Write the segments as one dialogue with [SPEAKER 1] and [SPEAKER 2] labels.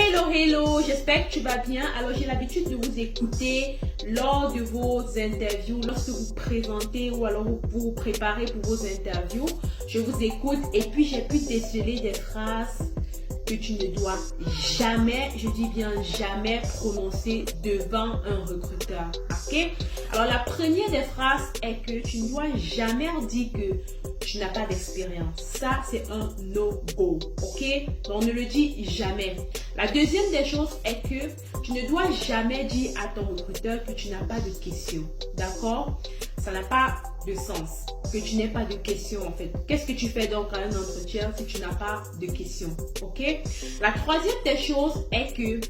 [SPEAKER 1] Hello, hello, j'espère que tu vas bien. Alors, j'ai l'habitude de vous écouter lors de vos interviews, lorsque vous présentez ou alors vous vous préparez pour vos interviews. Je vous écoute et puis j'ai pu déceler des phrases que tu ne dois jamais, je dis bien jamais, prononcer devant un recruteur. Ok? Alors, la première des phrases est que tu ne dois jamais dire que tu n'as pas d'expérience. Ça, c'est un no-go. Ok? Donc, on ne le dit jamais. La deuxième des choses est que tu ne dois jamais dire à ton recruteur que tu n'as pas de questions. D'accord? Ça n'a pas de sens que tu n'aies pas de questions en fait. Qu'est-ce que tu fais donc à un entretien si tu n'as pas de questions? Ok? La troisième des choses est que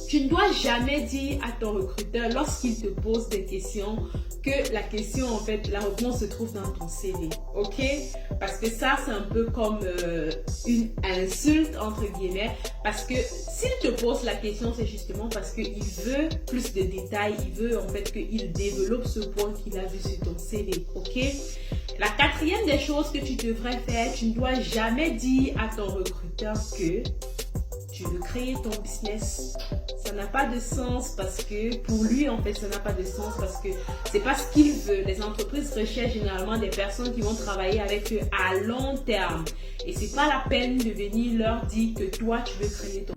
[SPEAKER 1] tu ne dois jamais dire à ton recruteur lorsqu'il te pose des questions que la question, en fait, la réponse se trouve dans ton CV. Ok? Parce que ça, c'est un peu comme une insulte, entre guillemets. Parce que s'il te pose la question, c'est justement parce qu'il veut plus de détails. Il veut, en fait, qu'il développe ce point qu'il a vu sur ton CV. Ok? La quatrième des choses que tu devrais faire, tu ne dois jamais dire à ton recruteur que tu veux créer ton business. Ça n'a pas de sens parce que pour lui, en fait, ça n'a pas de sens parce que c'est pas ce qu'il veut. Les entreprises recherchent généralement des personnes qui vont travailler avec eux à long terme. Et c'est pas la peine de venir leur dire que toi, tu veux créer ton